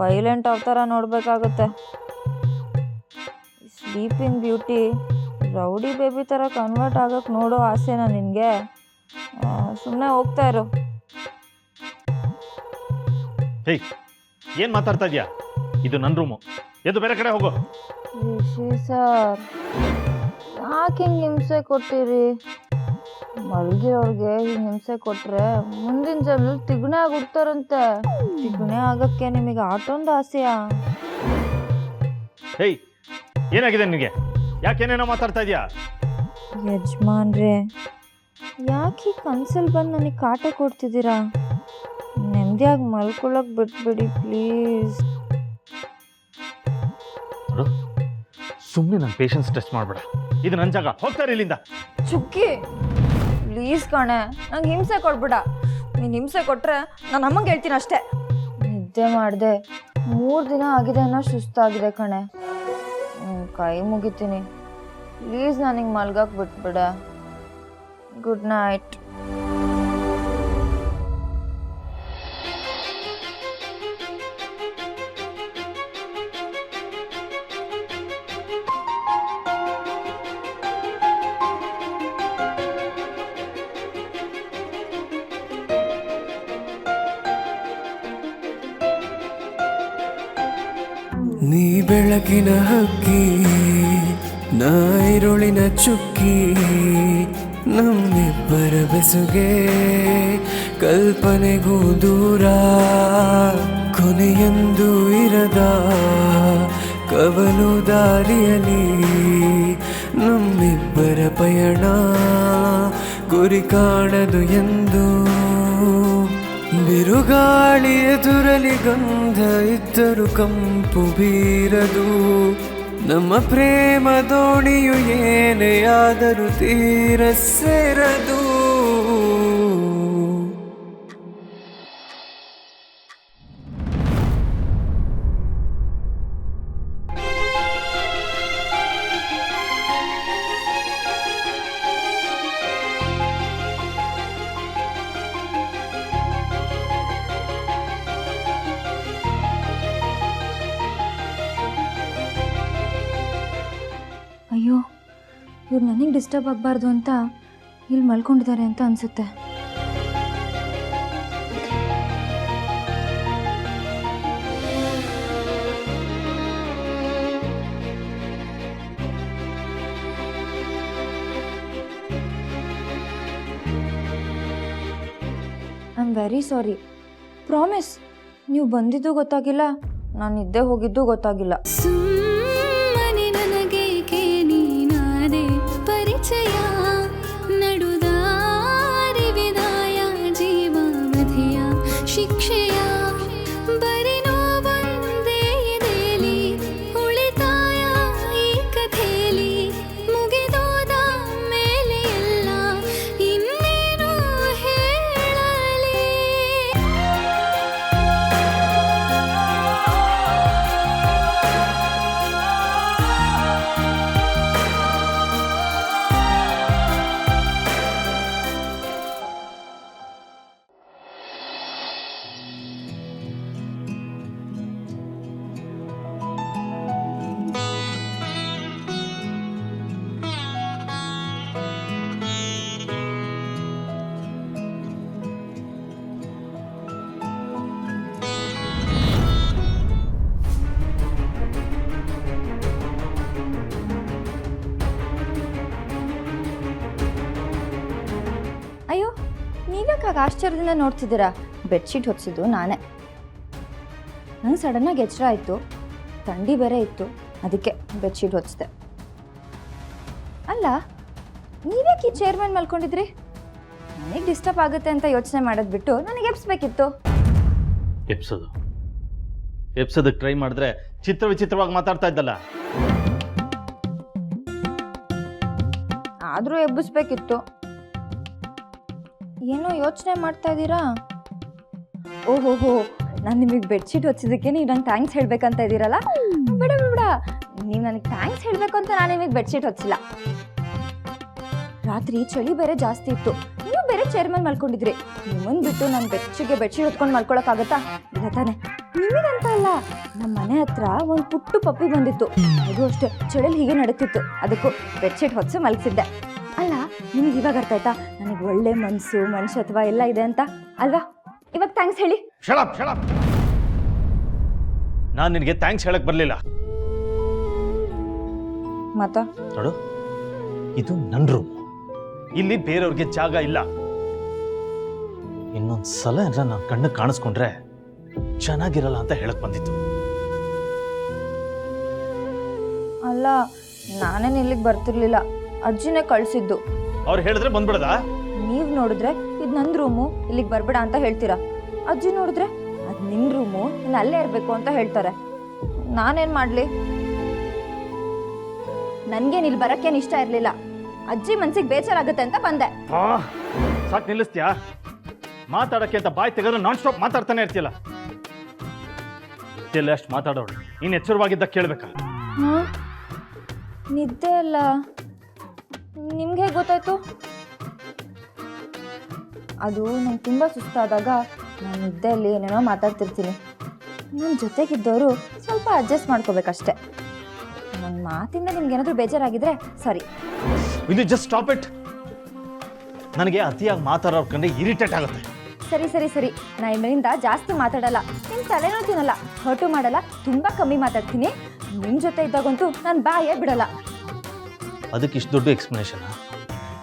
Violent ಅವತಾರ ನೋಡಬೇಕಾಗುತ್ತೆ. Sleeping beauty rowdy baby ಥರ convert ಆಗೋಕ್ಕೆ ನೋಡೋ ಆಸೆನಾ ನಿನಗೆ? ಸುಮ್ಮನೆ ಹೋಗ್ತಾ ಇರು. ಹೇಯ್, ಏನು ಮಾತಾಡ್ತಾ ಇದೆಯಾ? ಇದು ನನ್ನ ರೂಮು, ಎದ್ದು ಬೇರೆ ಕಡೆ ಹೋಗು. ರಿಷಿ ಸರ್, ಯಾಕೆ ಹಿಂಗೆ ಹಿಂಸೆ ಕೊಟ್ಟಿರಿ? ಮಲಗಿರೋರ್ಗೆ ಹಿಂಗೆ ಹಿಂಸೆ ಕೊಟ್ಟರೆ ಮುಂದಿನ ಜನ್ಮದಲ್ಲಿ ತಿಗುಣೆ ಆಗಿರ್ತಾರಂತೆ. ತಿಗುಣೆ ಆಗೋಕ್ಕೆ ನಿಮಗೆ ಆಟೊಂದು ಆಸೆಯಾ? ಹೇಯ್, ಏನಾಗಿದೆ ನಿನಗೆ? ಯಾಕೇನೇನೋ ಮಾತಾಡ್ತಾ ಇದೆಯಾ? ಯಜಮಾನ್ರೆ, ಯಾಕೆ ಕನ್ಸಲ್ಲಿ ಬಂದು ನನಗೆ ಕಾಟ ಕೊಡ್ತಿದ್ದೀರಾ? ನೆಮ್ಮದಿಯಾಗಿ ಮಲ್ಕೊಳ್ಳೋಕೆ ಬಿಟ್ಬಿಡಿ ಪ್ಲೀಸ್. ಸುಮ್ಮನೆ ನನ್ನ ಪೇಷನ್ಸ್ ಟೆಸ್ಟ್ ಮಾಡಬೇಡ. ಇದು ನನ್ನ ಜಾಗ, ಹೋಗ್ತಾರೆ ಇಲ್ಲಿಂದ. ಚುಕ್ಕಿ ಪ್ಲೀಸ್ ಕಣೆ, ನಂಗೆ ಹಿಂಸೆ ಕೊಡ್ಬೇಡ. ನೀನು ಹಿಂಸೆ ಕೊಟ್ಟರೆ ನಾನು ಅಮ್ಮಂಗೆ ಹೇಳ್ತೀನಿ ಅಷ್ಟೇ. ನಿದ್ದೆ ಮಾಡಿದೆ 3 ದಿನ ಆಗಿದೆ ಅನ್ನೋ ಸುಸ್ತಾಗಿದೆ ಕಣೆ. ಕೈ ಮುಗಿತೀನಿ ಪ್ಲೀಸ್, ನನಗೆ ಮಲ್ಗಕ್ಕೆ ಬಿಟ್ಬಿಡ. Good night. ನೀ ಬೆಳಕಿನ ಹಕ್ಕಿ, ನಾ ಇರುಳಿನ ಚುಕ್ಕಿ, ನಮ್ಮಿಬ್ಬರ ಬೆಸುಗೆ ಕಲ್ಪನೆಗೂ ದೂರ, ಕೊನೆಯೆಂದು ಇರದ ಕವಲು ದಾರಿಯಲಿ ನಮ್ಮಿಬ್ಬರ ಪಯಣ ಗುರಿ ಕಾಣದು ಎಂದು. ಬಿರುಗಾಳಿ ಎದುರಲಿ ಗಂಧ ಇದ್ದರೂ ಕಂಪು ಬೀರದು, ನಮ್ಮ ಪ್ರೇಮ ದೋಣಿಯು ಏನೇ ಆದರೂ ತೀರ ಸೇರದು. ಅಯ್ಯೋ, ಇವ್ರು ನನಗೆ ಡಿಸ್ಟರ್ಬ್ ಆಗಬಾರ್ದು ಅಂತ ಇಲ್ಲಿ ಮಲ್ಕೊಂಡಿದ್ದಾರೆ ಅಂತ ಅನಿಸುತ್ತೆ. I am very sorry. Promise, ನೀವು ಬಂದಿದ್ದು ಗೊತ್ತಾಗಿಲ್ಲ, ನಾನು ನಿದ್ದೆ ಹೋಗಿದ್ದು ಗೊತ್ತಾಗಿಲ್ಲ. ಪರಿಚಯ ನಡುದಾರಿ ವಿದಾಯ ಜೀವ ಮಧಿಯ ಶಿಕ್ಷೆಯ ಬರಿ ನೋವಂದೇ ಎದೆಲಿ ಉಳಿತಾಯ ಈ ಕಥೆಲಿ ಮುಗಿದೋದ ಮೇಲೆ ಎಲ್ಲ ಇನ್ನೇನು ಹೇಳಲಿ. ಅಯ್ಯೋ, ನೀವ್ಯಾಕಾಗ ಆಶ್ಚರ್ಯದಿಂದ ನೋಡ್ತಿದ್ದೀರಾ? ಬೆಡ್ಶೀಟ್ ಹೊಚ್ಚಿದ್ದು ನಾನೇ. ನಂಗೆ ಸಡನ್ನಾಗಿ ಎಚ್ಚರ ಆಯಿತು, ಥಂಡಿ ಬೇರೆ ಇತ್ತು, ಅದಕ್ಕೆ ಬೆಡ್ಶೀಟ್ ಹೊಚ್ಚಿದೆ. ಅಲ್ಲ, ನೀವ್ಯಾಕೆ ಈ ಚೇರ್ ಮೇಲೆ ಮಲ್ಕೊಂಡಿದ್ರಿ? ನನಗೆ ಡಿಸ್ಟರ್ಬ್ ಆಗುತ್ತೆ ಅಂತ ಯೋಚನೆ ಮಾಡೋದು ಬಿಟ್ಟು ನನಗೆ ಎಬ್ಸ್ಬೇಕಿತ್ತು. ಎಪ್ಸೋದಕ್ಕೆ ಟ್ರೈ ಮಾಡಿದ್ರೆ ವಿಚಿತ್ರವಾಗಿ ಮಾತಾಡ್ತಾ ಇದ್ದಲ್ಲ. ಆದರೂ ಎಬ್ಬಿಸ್ಬೇಕಿತ್ತು. ಏನೋ ಯೋಚನೆ ಮಾಡ್ತಾ ಇದ್ದೀರಾ? ಓಹೋಹೋ, ನಾನು ನಿಮಗೆ ಬೆಡ್ಶೀಟ್ ಹೊಚ್ಚಿದ್ದಕ್ಕೆ ನೀವು ನಂಗೆ ಥ್ಯಾಂಕ್ಸ್ ಹೇಳ್ಬೇಕಂತ ಇದ್ದೀರಲ್ಲ? ಬಿಡ ಬಿಡ, ನೀವು ನನಗೆ ಥ್ಯಾಂಕ್ಸ್ ಹೇಳಬೇಕು ಅಂತ ನಾನು ನಿಮಗೆ ಬೆಡ್ಶೀಟ್ ಹೊಚ್ಚಿಲ್ಲ. ರಾತ್ರಿ ಚಳಿ ಬೇರೆ ಜಾಸ್ತಿ ಇತ್ತು, ನೀವು ಬೇರೆ ಚೇರ್ ಮೇಲೆ ಮಲ್ಕೊಂಡಿದ್ರಿ. ನಿಮ್ಮನ್ನು ಬಿಟ್ಟು ನಾನು ಬೆಡ್ಶೀಟ್ ಹೊತ್ಕೊಂಡು ಮಲ್ಕೊಳಕ್ಕಾಗತ್ತಾ? ಇಲ್ಲ ತಾನೆ? ನಿಮಗಂತ ಅಲ್ಲ, ನಮ್ಮ ಮನೆ ಹತ್ರ ಒಂದು ಪುಟ್ಟು ಪಪ್ಪಿ ಬಂದಿತ್ತು. ಅದು ಅಷ್ಟೇ ಚಳಿಲಿ ಹೀಗೆ ನಡುತ್ತಿತ್ತು. ಅದಕ್ಕೂ ಬೆಡ್ಶೀಟ್ ಹೊಚ್ಚು ಮಲಗಿಸಿದ್ದೆ. ಅಲ್ಲ, ನಿಮ್ಗೆ ಇವಾಗ ಅರ್ಥ ಆಯ್ತಾ ನನಗೆ ಒಳ್ಳೆ ಮನಸ್ಸು ಮನುಷ್ಯತ್ವ ಎಲ್ಲ ಇದೆ ಅಂತ ಅಲ್ವಾ? ಇವಾಗ ಥ್ಯಾಂಕ್ಸ್ ಹೇಳಿ. Shut up shut up. ನಾನು ನಿನಗೆ ಥ್ಯಾಂಕ್ಸ್ ಹೇಳಕ್ ಬರಲಿಲ್ಲ. ಮತ್ತ ನೋಡು, ಇದು ನನ್ನ ರೂಮ್. ಇಲ್ಲಿ ಬೇರೆಯವ್ರಿಗೆ ಜಾಗ ಇಲ್ಲ. ಇನ್ನೊಂದು ಸಲ ಏನಾರ ನಾನು ಕಣ್ಣು ಕಾಣಿಸ್ಕೊಂಡ್ರೆ ಚೆನ್ನಾಗಿರಲ್ಲ ಅಂತ ಹೇಳಕ್ ಬಂದಿತ್ತು. ಅಲ್ಲ, ನಾನೇನು ಇಲ್ಲಿಗೆ ಬರ್ತಿರ್ಲಿಲ್ಲ, ಅಜ್ಜಿನೇ ಕಳ್ಸಿದ್ದು. ಅವ್ರು ಹೇಳಿದ್ರೆ ಬಂದ್ಬಿಡದಾ? ನೀವು ನೋಡಿದ್ರೆ ಇದು ನನ್ನ ರೂಮು, ಇಲ್ಲಿಗೆ ಬರ್ಬೇಡ ಅಂತ ಹೇಳ್ತೀರಾ. ಅಜ್ಜಿ ನೋಡಿದ್ರೆ ಅದು ನಿನ್ನ ರೂಮು, ಇನ್ನು ಅಲ್ಲೇ ಇರಬೇಕು ಅಂತ ಹೇಳ್ತಾರೆ. ನಾನೇನು ಮಾಡಲಿ? ನನಗೇನು ಇಲ್ಲಿ ಬರೋಕ್ಕೇನು ಇಷ್ಟ ಇರಲಿಲ್ಲ. ಅಜ್ಜಿ ಮನ್ಸಿಗೆ ಬೇಜಾರಾಗುತ್ತೆ ಅಂತ ಬಂದೆ. ಸಾಕು, ನಿಲ್ಲಿಸ್ತೀಯಾ? ಮಾತಾಡಕ್ಕೆ ಅಂತ ಬಾಯ್ ತೆಗೆದ್ರೆ ನಾನ್ ಸ್ಟಾಪ್ ಮಾತಾಡ್ತಾನೆ ಇರ್ತೀಯಲ್ಲ. ಅಷ್ಟು ಮಾತಾಡೋಳು ನೀನು ಎಚ್ಚರವಾಗಿದ್ದ ಕೇಳ್ಬೇಕಾ? ನಿದ್ದೆ ಅಲ್ಲ. ನಿಮ್ಗೆ ಹೇಗೆ ಗೊತ್ತಾಯ್ತು? ಅದು ನಂಗೆ ತುಂಬ ಸುಸ್ತಾದಾಗ ನಾನು ನಿದ್ದೆಯಲ್ಲಿ ಏನೇನೋ ಮಾತಾಡ್ತಿರ್ತೀನಿ. ನನ್ನ ಜೊತೆಗಿದ್ದವರು ಸ್ವಲ್ಪ ಅಡ್ಜಸ್ಟ್ ಮಾಡ್ಕೋಬೇಕಷ್ಟೆ. ನನ್ನ ಮಾತಿಂದ ನಿಮ್ಗೇನಾದರೂ ಬೇಜಾರಾಗಿದ್ರೆ ಸರಿ. Will you just stop it? ನನಗೆ ಅತಿಯಾಗಿ ಮಾತಾಡೋರ್ ಕಂಡ್ರೆ ಇರಿಟೇಟ್ ಆಗುತ್ತೆ. ಸರಿ ಸರಿ ಸರಿ, ನಾ ಇಲ್ಲಿಂದ ಜಾಸ್ತಿ ಮಾತಾಡಲ್ಲ. ನಿಮ್ಮ ತಲೆನೂ ತಿನ್ನಲ್ಲ, ಹರ್ಟು ಮಾಡಲ್ಲ, ತುಂಬ ಕಮ್ಮಿ ಮಾತಾಡ್ತೀನಿ. ನಿಮ್ಮ ಜೊತೆ ಇದ್ದಾಗಂತೂ ನಾನು ಬಾಯೇ ಬಿಡಲ್ಲ. ಅದಕ್ಕೆ ಇಷ್ಟು ದೊಡ್ಡ ಎಕ್ಸ್ಪ್ಲನೇಷನ್?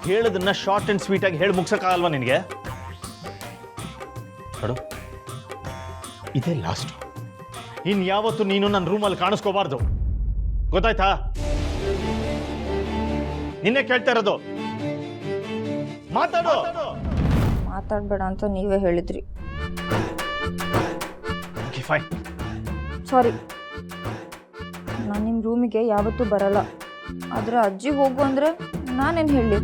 ಹೇಳೋದನ್ನ ಶಾರ್ಟ್ ಆ್ಯಂಡ್ ಸ್ವೀಟಾಗಿ ಹೇಳಿ ಮುಗ್ಸೋಕ್ಕಾಗಲ್ವಾ ನಿನಗೆ? ನೋಡು, ಇದೇ ಲಾಸ್ಟ್. ಇನ್ಯಾವತ್ತು ನೀನು ನನ್ನ ರೂಮಲ್ಲಿ ಕಾಣಿಸ್ಕೋಬಾರ್ದು, ಗೊತ್ತಾಯ್ತಾ? ನಿನ್ನೆ ಕೇಳ್ತಾ ಇರೋದು, ಮಾತಾಡು. ಮಾತಾಡಬೇಡ ಅಂತ ನೀವೇ ಹೇಳಿದ್ರಿ. ಫೈನ್. ಸಾರಿ, ನಾನು ನಿಮ್ಮ ರೂಮಿಗೆ ಯಾವತ್ತೂ ಬರಲ್ಲ. ಆದರೆ ಅಜ್ಜಿ ಹೋಗು ಅಂದರೆ ನಾನೇನು ಹೇಳಿ?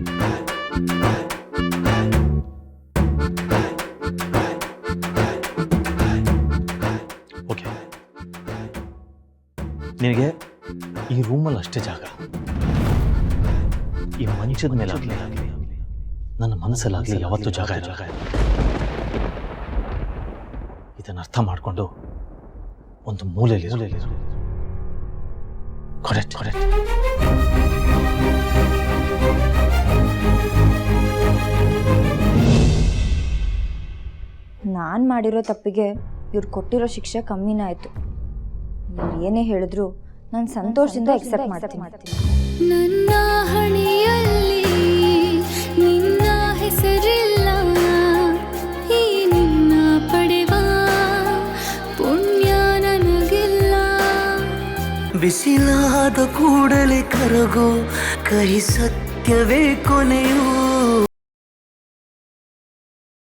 ಓಕೆ, ನಿನಗೆ ಈ ರೂಮಲ್ಲಿ ಅಷ್ಟೇ ಜಾಗ. ಈ ಮಂಚದ ಮೇಲೆ ಆಗಲಿ ನನ್ನ ಮನಸ್ಸಲ್ಲಾಗಲಿ ಯಾವತ್ತೂ ಜಾಗ ಇಲ್ಲ. ಇದನ್ನು ಅರ್ಥ ಮಾಡಿಕೊಂಡು ಒಂದು ಮೂಲೆಯಲ್ಲಿ ಕರೆಕ್ಟ್. ನಾನು ಮಾಡಿರೋ ತಪ್ಪಿಗೆ ಇವ್ರು ಕೊಟ್ಟಿರೋ ಶಿಕ್ಷೆ ಕಮ್ಮಿನೇ ಆಯಿತು. ಇವ್ರು ಏನೇ ಹೇಳಿದ್ರು ನಾನು ಸಂತೋಷದಿಂದ ಎಕ್ಸೆಪ್ಟ್ ಮಾಡ್ತೀನಿ. ನನ್ನ ಹಣೆಯಲ್ಲಿ ನಿನ್ನ ಹೆಸರಿಲ್ಲ, ಈ ನಿನ್ನ ಪಡೆವ ಪುಣ್ಯ ನನಗಿಲ್ಲ. ಬಿಸಿಲಾದ ಕೂಡಲೇ ಕರಗೋ ಕಹಿ ಸತ್ಯವೇ ಕೊನೆಯೂ